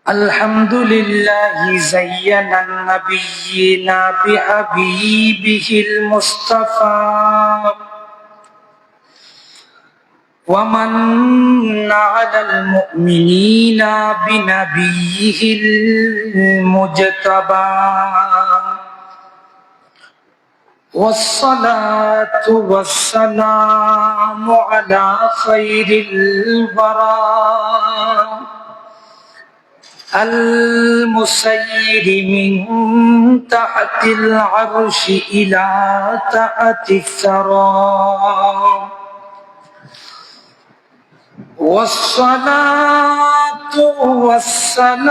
الحمد لله زين النبيين بحبيبه المصطفى ومن على المؤمنين بنبيه المجتبى والصلاة والسلام على خير الورى المسير من تحت العرش إلى تحت الثرى والصلاة والسلام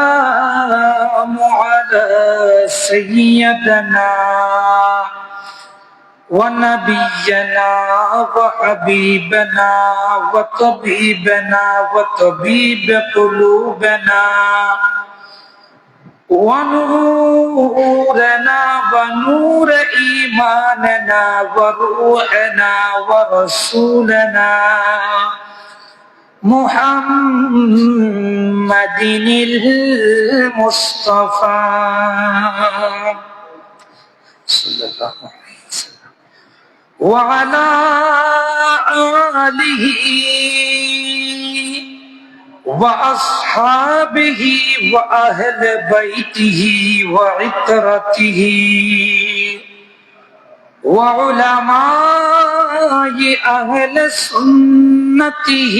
على سيدنا ونبينا وحبيبنا وطبيبنا وطبيب قلوبنا ونورنا ونور إيماننا وروحنا ورسولنا محمد المصطفى صلى الله عليه وسلم وعلى آله وأصحابه وأهل بيته وعترته وعلماء أهل سنته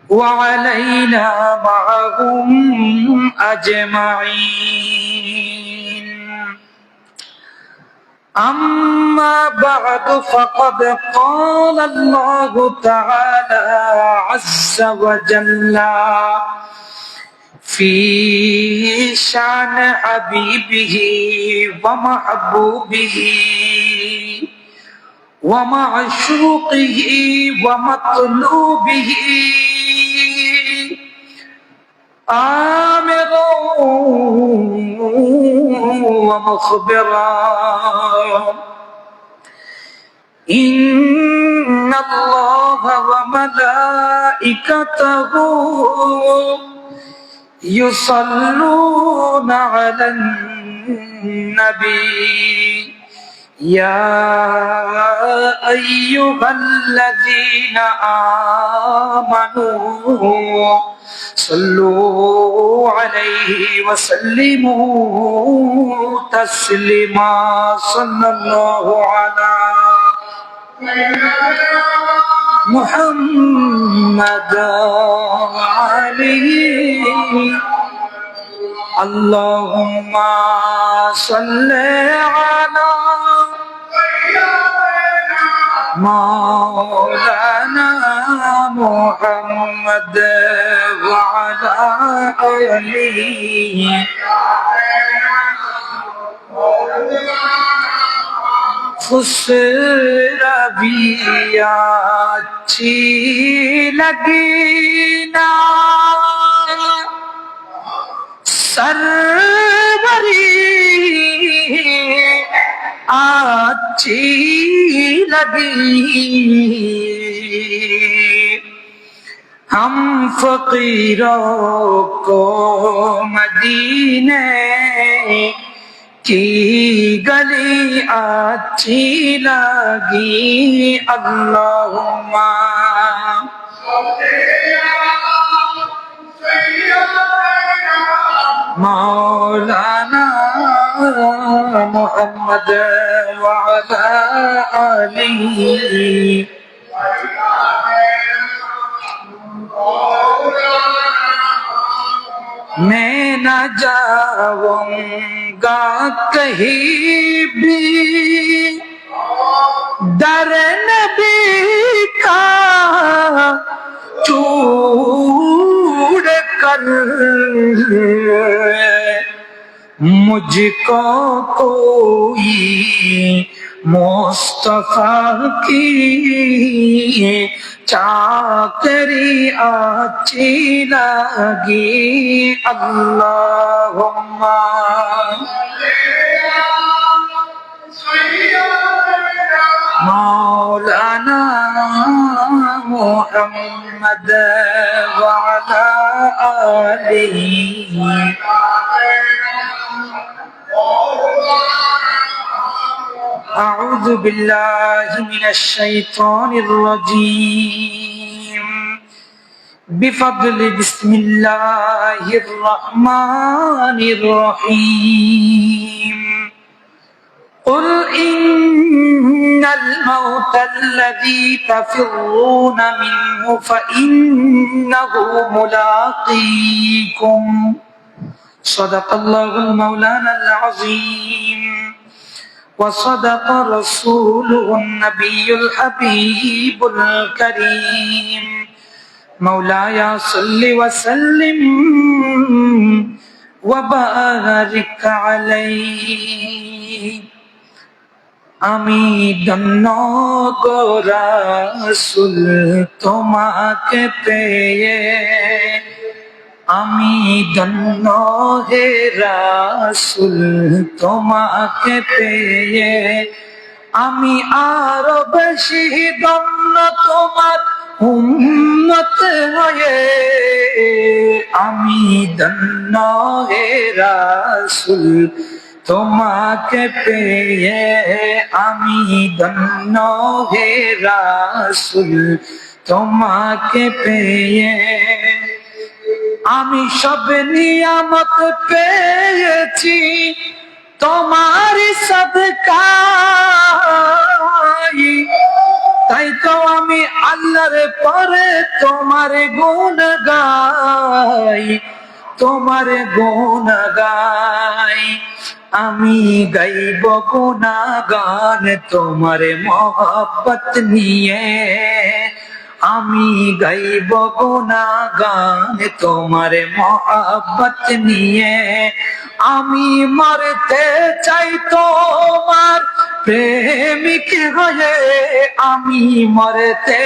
وعلينا معهم أجمعين أما بعد فقد قال الله تعالى عز وجل في شأن حبيبه ومحبوبه ومعشوقه ومطلوبه آمرا ومخبرا إن الله وملائكته يصلون على النبي يا أيها الذين آمنوا صلوا عليه وسلموا تسليما صلى الله على محمد عليه اللهم صل على مولانا محمد وعلى آله खुसरबियाची लगीना सरवरी अच्छी लगी हम फकीरों को मदीने की गली अच्छी लगी अल्लाहुम्मा मौलाना मुहम्मद वअला आलिही मैं न जाऊंगा कहीं भी दर नबी का छोड़ कर मुझको कोई मुस्तफा की चाकरी अच्छी लगी अल्लाहुम्मा मौलाना محمد وعلى آله أعوذ بالله من الشيطان الرجيم بفضل بسم الله الرحمن الرحيم قل إن الموت الذي تفرون منه فإنه ملاقيكم صدق الله المولانا العظيم وصدق رسوله النبي الحبيب الكريم مولاي صل وسلم وبارك عليه আমি ধন্য গো রাসূল তোমাকে পেয়ে আমি ধন্য হে রাসূল তোমাকে পেয়ে আমি আরো বেশি ধন্য তোমার উম্মত হয়ে আমি ধন্য হে রাসূল তোমাকে পেয়ে আমি ধন্য হে রাসূল তোমাকে পেয়ে আমি সব নিয়ামত পেয়েছি তোমার সদকায় তাই তো আমি আল্লাহর পরে তোমার গুণ গাই তোমার গুণ গাই আমি গাইব গুণগান তোমার মহব্বত নিয়ে আমি গাইব গুণগান তোমার মহব্বত নিয়ে আমি মরতে চাই তোমার প্রেমিক হয়ে আমি মরতে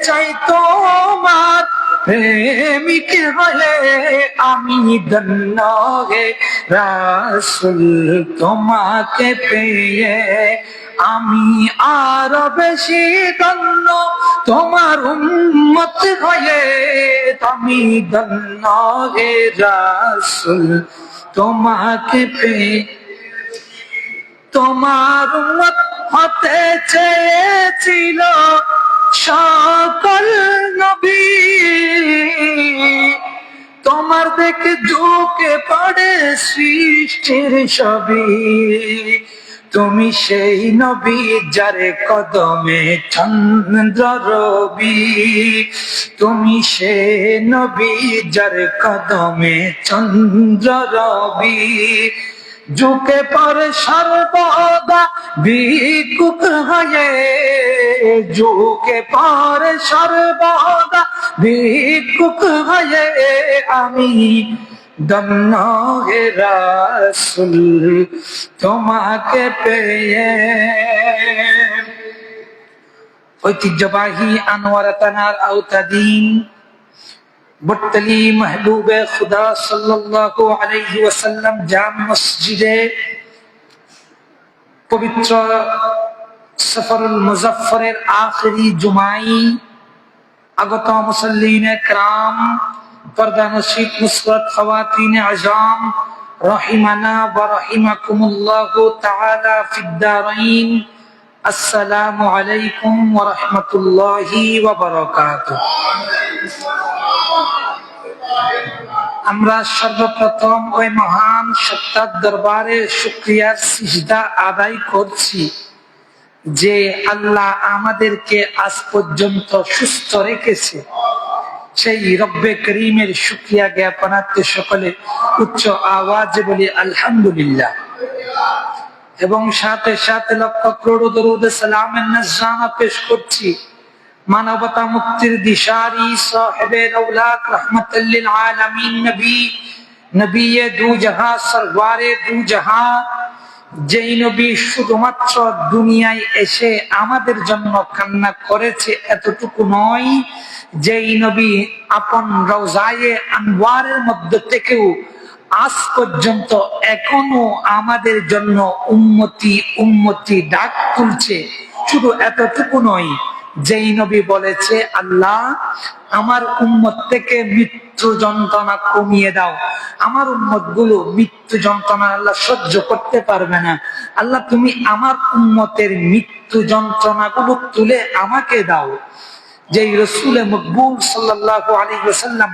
চাই তোমার প্রেমিক হয়ে আমি ধন্য হে রাসূল তোমাকে পেয়ে আমি আরো বেশি ধন্য তোমার উম্মত হয়ে আমি ধন্য হে রাসূল তোমাকে পেয়ে তোমার উম্মত হতে চেয়েছিল সকল নবী তোমার দেখে ঝুঁকে পড়ে সৃষ্টির সবই তুমি সেই নবী যার কদমে চন্দ্র রবি তুমি সেই নবী যার কদমে চন্দ্র রবি ঝুঁকে পড়ে সর্বদা ভিক্ষুক হয়ে ঝুঁকে পড়ে সর্বদা ভিক্ষুক হয়ে আমি ধন্য হে রাসূল তোমাকে পেয়ে ঐতিহ্যবাহী আনোয়ারা থানার আওতাধীন বটতলী মাহবুবে খুদা সাল্লাল্লাহু আলাইহি ওয়াসাল্লাম জামে মসজিদে পবিত্র সফরুল মুজাফফরের আখিরি জুমাই আগত মুসল্লিনে کرام পর্দা নশীদ মুসরাত খাওয়াতিন আজম রহিমানা ওয়া রাহিমাকুমুল্লাহু তাআলা ফিদ দারাইন আসসালামু আলাইকুম ওয়া রাহমাতুল্লাহি ওয়া বারাকাতুহু আমরা সর্বপ্রথম ওই মহান সত্তার দরবারে শুকরিয়ার সিজদা আদায় করছি যে আল্লাহ আমাদেরকে আজ পর্যন্ত সুস্থ রেখেছে সেই রব্বে করিমের শুকরিয়া জ্ঞাপনার্থে সকলে উচ্চ আওয়াজে বলি আলহামদুলিল্লাহ এবং সাথে সাথে লক্ষ করোড় দরুদ সালামের নজরানা পেশ করছি মানবতা মুক্তির দিশারি সাহেবে দৌলত রহমাতুল লিল আলামিন নবী নবী দু জাহাঁ সরওয়ারে দু জাহাঁ যেই নবী শুধুমাত্র দুনিয়ায় এসে আমাদের জন্য কান্না করেছে এতটুকু নয়, যেই নবী আপন রওজায়ে আনওয়ারের মধ্যে থেকেও আজ পর্যন্ত এখনো আমাদের জন্য উম্মতি উম্মতি ডাক তুলছে। শুধু এতটুকু নয়, যেই নবী বলেছে, আল্লাহ আমার উম্মত থেকে মৃত্যু যন্ত্রণা কমিয়ে দাও, আমার উম্মত গুলো মৃত্যু যন্ত্রণা আল্লাহ সহ্য করতে পারবে না, আল্লাহ তুমি আমার উম্মতের মৃত্যু যন্ত্রণা গুলো তুলে আমাকে দাও। যেই রসুল মকবুল সাল্লাল্লাহু আলাইহি ওয়াসাল্লাম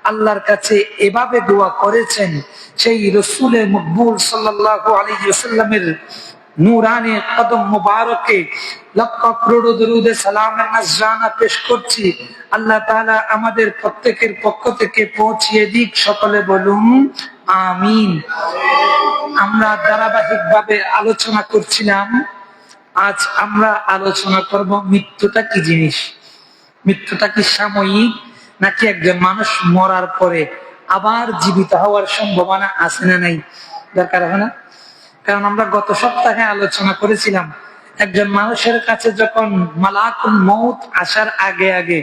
আল্লাহর কাছে এভাবে দোয়া করেছেন, সেই রসুল মকবুল সাল্লাল্লাহু আলাইহি ওয়াসাল্লামের নূরানি কদম মুবারকে লক্ষ করোড় দরুদ সালামের নজরানা পেশ করছি। আল্লাহ তাআলা আমাদের প্রত্যেকের পক্ষ থেকে পৌঁছিয়ে দিক, সকলে বলুন আমিন। আমরা ধারাবাহিকভাবে আলোচনা করছিলাম, আজ আমরা আলোচনা করব মৃত্যুটা কি জিনিস। মৃত্যুটা কি সাময়িক, নাকি একজন মানুষ মরার পরে আবার জীবিত হওয়ার সম্ভাবনা আছে না নাই? দরকার হয় না? কারণ আমরা গত সপ্তাহে আলোচনা করেছিলাম, একজন মানুষের কাছে যখন মালাকুল মউত আসার আগে আগে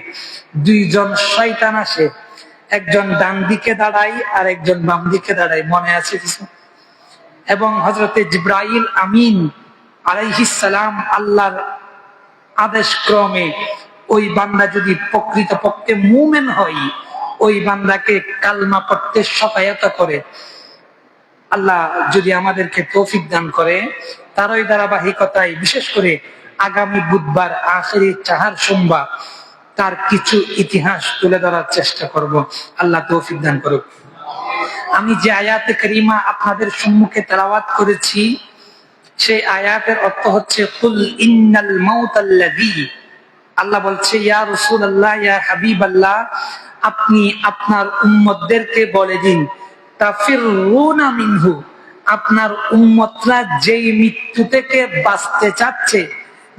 দুইজন শয়তান আসে, একজন ডান দিকে দাঁড়ায় আর একজন বাম দিকে দাঁড়ায়, মনে আছে কিছু? এবং হযরতে জিবরাইল আমিন আলাইহিস সালাম আল্লাহর আদেশ ক্রমে ওই বান্দা যদি প্রকৃতপক্ষে মুমিন হয়, ওই বান্দাকে কালমা পড়তে সহায়তা করে। আল্লাহ যদি আমাদেরকে তৌফিক দান করে, তার ওই ধারাবাহিকতায় বিশেষ করে আগামী বুধবার আখেরি চাহার সোমবার তার কিছু ইতিহাস তুলে ধরার চেষ্টা করব। আল্লাহ তৌফিক দান করুক। আমি যে আয়াতে কারিমা আপনাদের সম্মুখে তেলাওয়াত করেছি, সেই আয়াতের অর্থ হচ্ছে কুল ইন্নাল মাউতাল্লাযী, আল্লাহ বলছে ইয়া রাসূলুল্লাহ, ইয়া হাবিবাল্লাহ, আপনি আপনার উম্মতদেরকে বলে দিন, তাফিরুনা মিনহু, আপনার উম্মতরা যেই মৃত্যু থেকে বাঁচতে চাচ্ছে,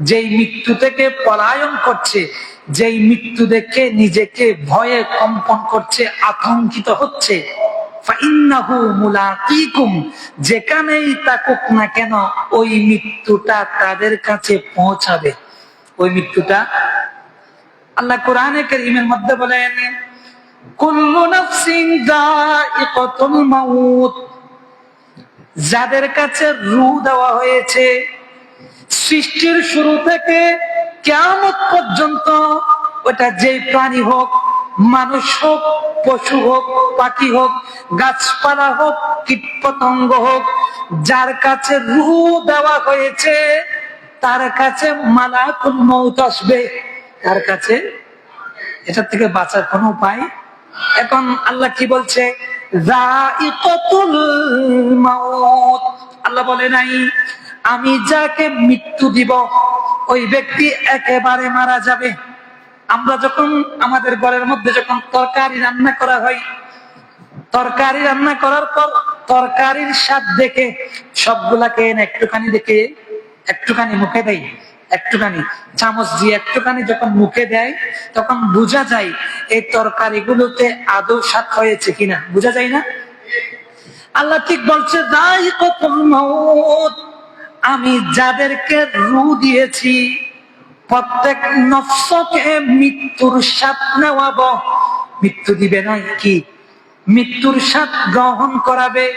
যেই মৃত্যু থেকে পলায়ন করছে, যেই মৃত্যু দেখে নিজেকে ভয়ে কম্পন করছে, আতঙ্কিত হচ্ছে, ফাইন্নাহু মুলাকিকুম, যেখানেই থাকুক না কেন ওই মৃত্যুটা তাদের কাছে পৌঁছাবে। ওই মৃত্যুটা আল্লাহ কোরআনে কারীমের মধ্যে বলেন, কুল্লু নাফসিন যায়িকাতুল মাউত, যাদের কাছে রূহ দেওয়া হয়েছে সৃষ্টির শুরু থেকে কিয়ামত পর্যন্ত, ওটা যেই প্রাণী হোক, মানুষ হোক, পশু হোক, পাখি হোক, গাছপালা হোক, কীটপতঙ্গ হোক, যার কাছে রূহ দেওয়া হয়েছে তার কাছে মালাকুল মউত আসবে। তার কাছে এটার থেকে বাঁচার কোনো উপায়? এখন আল্লাহ কি বলছে? যায়িকাতুল মাউত, আল্লাহ বলে নাই আমি যাকে মৃত্যু দিব ওই ব্যক্তি একেবারে মারা যাবে। আমরা যখন আমাদের ঘরের মধ্যে যখন তরকারি রান্না করা হয়, তরকারি রান্না করার পর তরকারির স্বাদ দেখে সবগুলাকে একটুখানি দেখে একটুখানি মুখে দেয়, একটুখানি চামচ দিয়ে একটুখানি যখন মুখে দেয় তখন বোঝা যায় এই তরকারিগুলোতে আদৌ স্বাদ হয়েছে কিনা, বোঝা যায় না? আল্লাহ ঠিক বলছে যায়িকাতুল মাউত, আমি যাদেরকে রূহ দিয়েছি প্রত্যেক নফসকে মৃত্যুর স্বাদ নেওয়াবো। মৃত্যু দিবে নয় কি, মৃত্যুর স্বাদ গ্রহণ করাবে।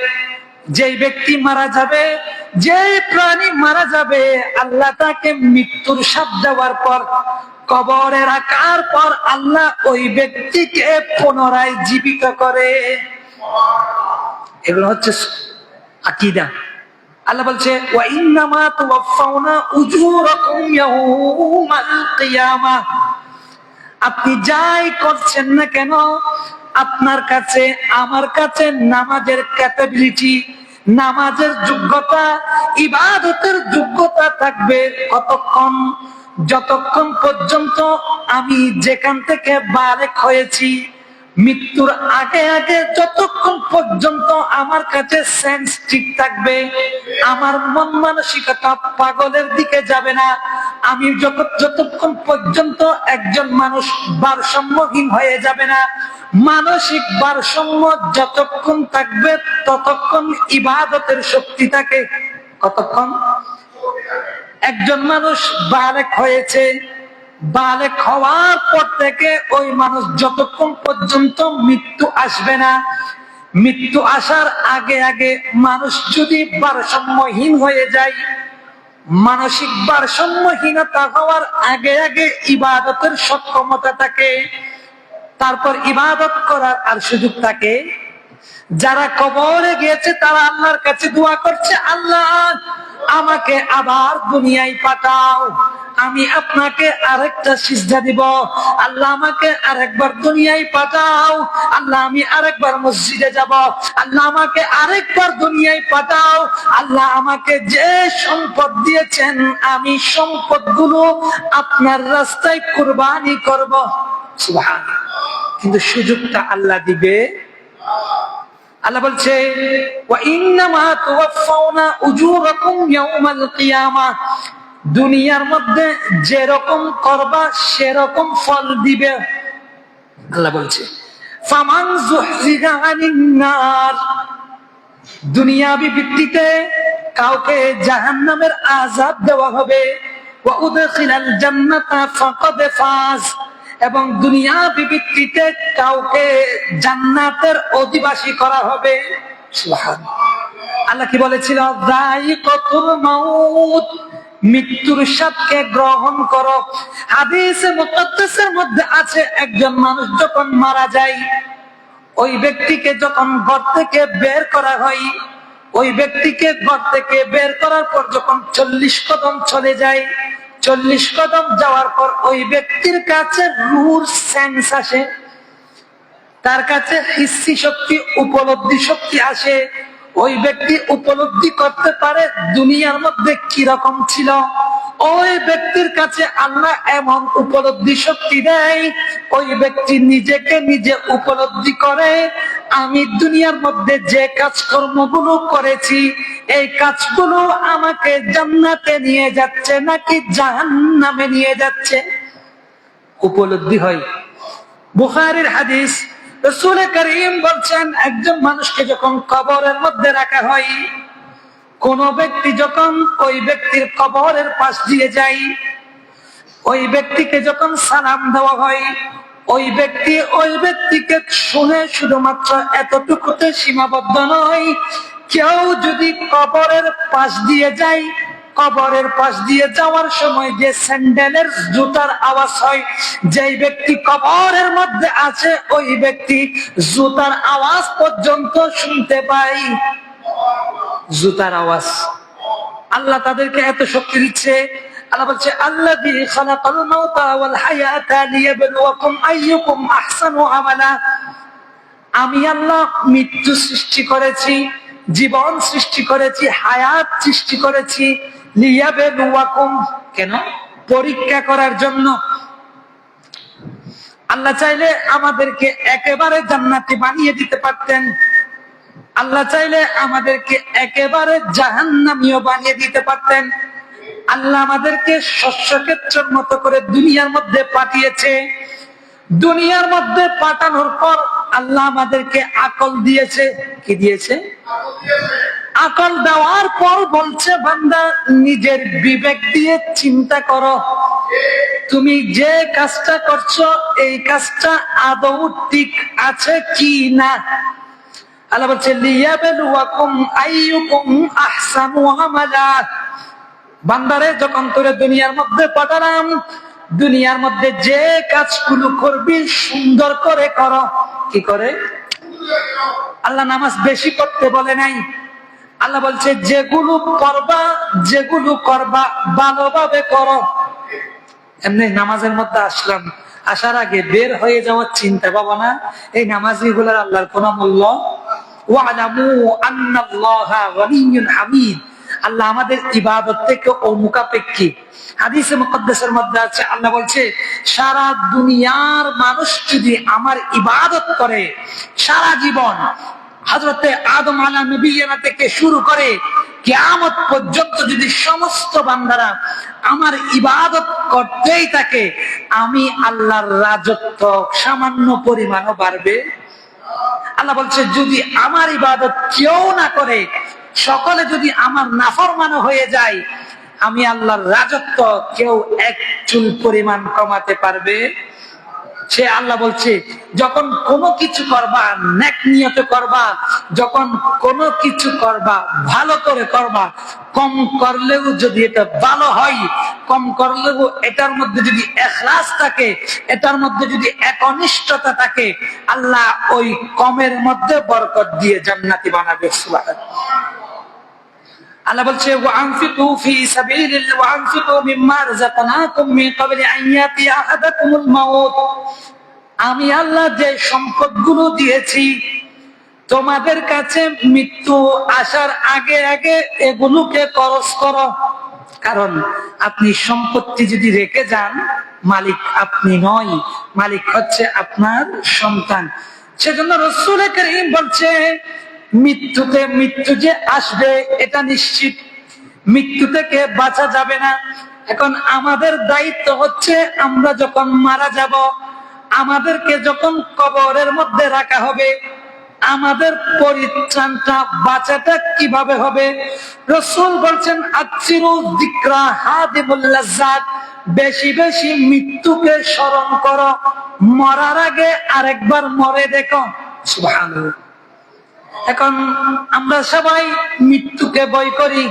যেই ব্যক্তি মারা যাবে, যেই প্রাণী মারা যাবে, আল্লাহ তাকে মৃত্যুর স্বাদ দেওয়ার পর কবরে রাখার পর আল্লাহ ওই ব্যক্তিকে পুনরায় জীবিত করে। এগুলো হচ্ছে আকীদা। আল্লাহ বলছে ওয়া ইন্নামা তুওয়াফাউনা উজুরাকুম ইয়াউমাল কিয়ামাহ, আপনি যাই করছেন না কেন, আপনার কাছে আমার কাছে নামাজের ক্যাপাবিলিটি, নামাজের যোগ্যতা, ইবাদতের যোগ্যতা থাকবে কতক্ষণ? যতক্ষণ পর্যন্ত আমি যেখান থেকে বালেক হয়েছি, মৃত্যুর আগে আগে যতক্ষণ পর্যন্ত আমার কাছে সেন্স ঠিক থাকবে, আমার মন মানসিকতা পাগলের দিকে যাবে না, আমি যতক্ষণ পর্যন্ত একজন মানুষ ভারসাম্যহীন হয়ে যাবে না, মানসিক ভারসাম্য যতক্ষণ থাকবে ততক্ষণ ইবাদতের শক্তি থাকে। কতক্ষণ? একজন মানুষ বালেক হয়েছে, বালেক হওয়ার পর থেকে ওই মানুষ যতক্ষণ পর্যন্ত মৃত্যু আসবে না, মৃত্যু আসার আগে আগে মানুষ যদি ভারসাম্যহীন হয়ে যায়, মানসিক ভারসাম্যহীনতা হওয়ার আগে আগে ইবাদতের সক্ষমতা থাকে, তারপর ইবাদত করার আর সুযোগ থাকে। যারা কবরে গিয়েছে তারা আল্লাহর কাছে দোয়া করছে, আল্লাহ আমাকে আবার দুনিয়ায় পাঠাও, আমি আপনাকে আরেকটা সিজদা দিব। আল্লাহ আমাকে আরেকবার দুনিয়ায় পাঠাও, আল্লাহ আমি আরেকবার মসজিদে যাব। আল্লাহ আমাকে আরেকবার দুনিয়ায় পাঠাও, আল্লাহ আমাকে যে সম্পদ দিয়েছেন আমি সম্পদগুলো আপনার রাস্তায় কুরবানি করব। সুবহানাল্লাহ। কিন্তু সুযোগটা আল্লাহ দিবে। আল্লাহ বলছে ওয়া ইন্নামা তুওয়াফাউনা উজুরাকুম ইয়াউমাল কিয়ামাহ, দুনিয়ার মধ্যে যেরকম করবা সেরকম ফল দিবে। আল্লাহ বলছে ফামান যুহজিহা আনিন নার, দুনিয়াবি ভিত্তিতে কাউকে জাহান্নামের আযাব দেওয়া হবে, ওয়া উদখিলাল জান্নাতা ফাকাদ ফাজ, এবং দুনিয়াবি ভিত্তিতে কাউকে জান্নাতের অধিবাসী করা হবে। সুবহানাল্লাহ। আল্লাহ কি বলেছিল? যায়িকাতুল মাউত, মৃত্যুর স্বাদকে গ্রহণ করো। হাদিসে মুকাদ্দাসের মধ্যে আছে একজন মানুষ যখন মারা যায়, ওই ব্যক্তিকে যখন ঘর থেকে বের করা হয়, ওই ব্যক্তিকে ঘর থেকে বের করার পর যখন 40 কদম চলে যায়, 40 কদম যাওয়ার পর ওই ব্যক্তির কাছে রূহর সেন্স আসে, তার কাছে হিস্সি শক্তি, উপলব্ধি শক্তি আসে। ওই ব্যক্তি উপলব্ধি করতে পারে দুনিয়ার মধ্যে কি রকম ছিল। ওই ব্যক্তির কাছে আল্লাহ এমন উপলব্ধি শক্তি দেয়, ওই ব্যক্তি নিজেকে নিজে উপলব্ধি করে আমি দুনিয়ার মধ্যে যে কাজকর্মগুলো করেছি এই কাজগুলো আমাকে জান্নাতে নিয়ে যাচ্ছে নাকি জাহান্নামে নিয়ে যাচ্ছে, উপলব্ধি হয়। বুখারীর হাদিস, রাসূল করিম বলছেন একজন মানুষকে যখন কবরের মধ্যে রাখা হয়, কোন ব্যক্তি যখন ওই ব্যক্তির কবরের পাশ দিয়ে যায়, ওই ব্যক্তিকে যখন সালাম দেওয়া হয়, ওই ব্যক্তিকে শুনে শুধুমাত্র এতটুকুতে সীমাবদ্ধ নয়, কেউ যদি কবরের পাশ দিয়ে যায়, কবরের পাশ দিয়ে যাওয়ার সময় যে স্যান্ডেলের জুতার আওয়াজ হয়, যেই ব্যক্তি কবরের মধ্যে আছে ওই ব্যক্তি জুতার আওয়াজ পর্যন্ত শুনতে পায়। জুতার আওয়াজ। আল্লাহ তাদেরকে এত শক্তি দিচ্ছে। আল্লাহ বলছে আল্লাযী খালাকাল মাউতা ওয়াল হায়াতা লিয়াবলুয়াকুম আইয়ুকুম আহসানু আমালা, আমি আল্লাহ মৃত্যু সৃষ্টি করেছি, জীবন সৃষ্টি করেছি, হায়াত সৃষ্টি করেছি, লিয়াবলুয়াকুম, কেন? পরীক্ষা করার জন্য। আল্লাহ চাইলে আমাদেরকে একেবারে জান্নাতি বানিয়ে দিতে পারতেন, আল্লাহ চাইলে আমাদেরকে একেবারে জাহান্নামীও বানিয়ে দিতে পারতেন। আল্লাহ আমাদেরকে শস্যক্ষেত্রের মতো করে দুনিয়ার মধ্যে পাঠিয়েছে। দুনিয়ার মধ্যে পাঠানোর পর আল্লাহ আমাদেরকে আকল দিয়েছে। কি দিয়েছে? আকল দেওয়ার পর বলছে বান্দা নিজের বিবেক দিয়ে চিন্তা করো, তুমি যে কাজটা করছো এই কাজটা আদৌ ঠিক আছে কি না। আল্লাহ বলছে লিয়াবলুয়াকুম আইয়ুকুম আহসানু আমালা, বান্দারে যখন তোরে দুনিয়ার মধ্যে পাঠালাম, দুনিয়ার মধ্যে যে কাজগুলো করবি সুন্দর করে করো। কি করে? আল্লাহ নামাজ বেশি পড়তে বলে নাই, আল্লাহ বলছে যেগুলো করবা ভালোভাবে করো। এমনি নামাজের মধ্যে আসলাম, আসার আগে বের হয়ে যাওয়ার চিন্তা পাবো না, এই নামাজি গুলার আল্লাহর কোন মূল্য। ওয়ালামু আন্নাল্লাহা গনিয়্যুন হামিদ, আল্লাহ আমাদের ইবাদত থেকে অমুখাপেক্ষী। হাদিসে মুকদ্দাসের মধ্যে আছে, আল্লাহ বলছে সারা দুনিয়ার মানুষ যদি আমার ইবাদত করে সারা জীবন, হযরতে আদম আলাইহিস নবিয়্যিনা থেকে শুরু করে কিয়ামত পর্যন্ত যদি সমস্ত বান্দারা আমার ইবাদত করতেই থাকে, আমি আল্লাহর রাজত্ব সামান্য পরিমাণও বাড়বে। আল্লাহ বলছে যদি আমার ইবাদত কেউ না করে, সকলে যদি আমার নাফরমানও হয়ে যায়, আমি আল্লাহর রাজত্ব কেউ এক চুল পরিমাণ কমাতে পারবে। সে আল্লাহ বলছে যখন কোনো কিছু করবা নেক নিয়তে করবা, যখন কোনো কিছু করবা ভালো করে করবা, কম করলেও যদি এটা ভালো হয়, কম করলেও এটার মধ্যে যদি ইখলাস থাকে, এটার মধ্যে যদি একনিষ্ঠতা থাকে, আল্লাহ ওই কমের মধ্যে বরকত দিয়ে জান্নাতি বানাবে। সুবহানাল্লাহ। আল্লাহ বলছে ওয়ানফিকু ফি সাবিলিল্লাহ ওয়ানফিকু মিম্মা রাযাকনাকুম মিন ক্বাবলি আন ইয়াতিয়া আহাদাকুমুল মাউত। আমি আল্লাহ যে সম্পদগুলো দিয়েছি তোমাদের কাছে মৃত্যু আসার আগে আগে এগুলোকে খরচ করো। কারণ আপনি সম্পত্তি যদি রেখে যান, মালিক আপনি নয়, মালিক হচ্ছে আপনার সন্তান। সেজন্য রাসূল কারীম বলছে মৃত্যু যে আসবে এটা নিশ্চিত, মৃত্যু থেকে বাঁচা যাবে না। এখন আমাদের দায়িত্ব হচ্ছে আমরা যখন মারা যাব, আমাদেরকে যখন কবরের মধ্যে রাখা হবে, আমাদের পরিত্রাণটা বাঁচাটা কিভাবে হবে? রাসূল বলছেন আছিরু যিকরা হাদিমুল লাজ্জাত, বেশি বেশি মৃত্যুকে স্মরণ করো, মরার আগে আরেকবার মরে দেখো। সুবহানাল্লাহ। এখন আমরা সবাই মৃত্যুকে ভয় করি,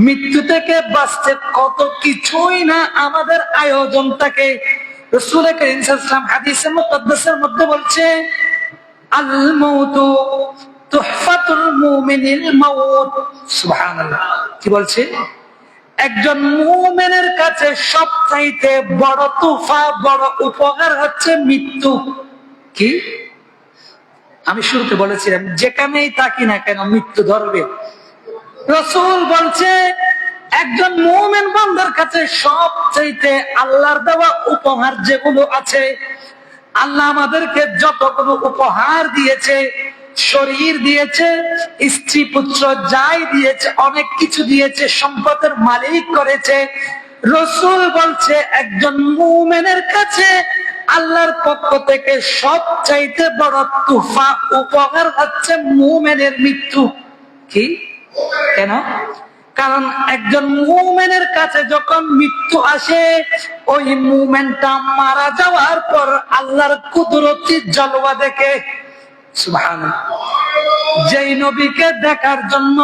মৃত্যু থেকে বাঁচতে কত কিছুই না আমাদের আয়োজন থাকে। রাসূল কারীম সাল্লাল্লাহু আলাইহি ওয়াসাল্লাম হাদিসে মুকদ্দাসের মধ্যে বলছে আল মাউতু তুহফাতুল মুমিনিল মাউত। সুবহানাল্লাহ। কি বলছে? একজন মুমিনের কাছে সবচাইতে বড় তোহফা, বড় উপহার হচ্ছে মৃত্যু। কি? আমি শুরুতে বলেছিলাম যেখানেই থাকি না কেন মৃত্যু ধরবে। রাসূল বলছে একজন মুমিন বান্দার কাছে সবচাইতে আল্লাহর দেওয়া উপহার যেগুলো আছে, আল্লাহ আমাদেরকে যতগুলো উপহার দিয়েছে, শরীর দিয়েছে, স্ত্রী পুত্র যাই দিয়েছে, অনেক কিছু দিয়েছে, সম্পদের মালিক করেছে। রাসূল বলছে একজন মুমিনের কাছে আল্লাহর পক্ষ থেকে সবচাইতে বড় তোহফা, উপহার হচ্ছে মুমিনের মৃত্যু। কি? কেন? কারণ একজন মুমিনের কাছে যখন মৃত্যু আসে, ওই মুমিনটা মারা যাওয়ার পর আল্লাহর কুদরতি জলওয়া দেখে। সুবহানাল্লাহ। যেই নবীকে দেখার জন্য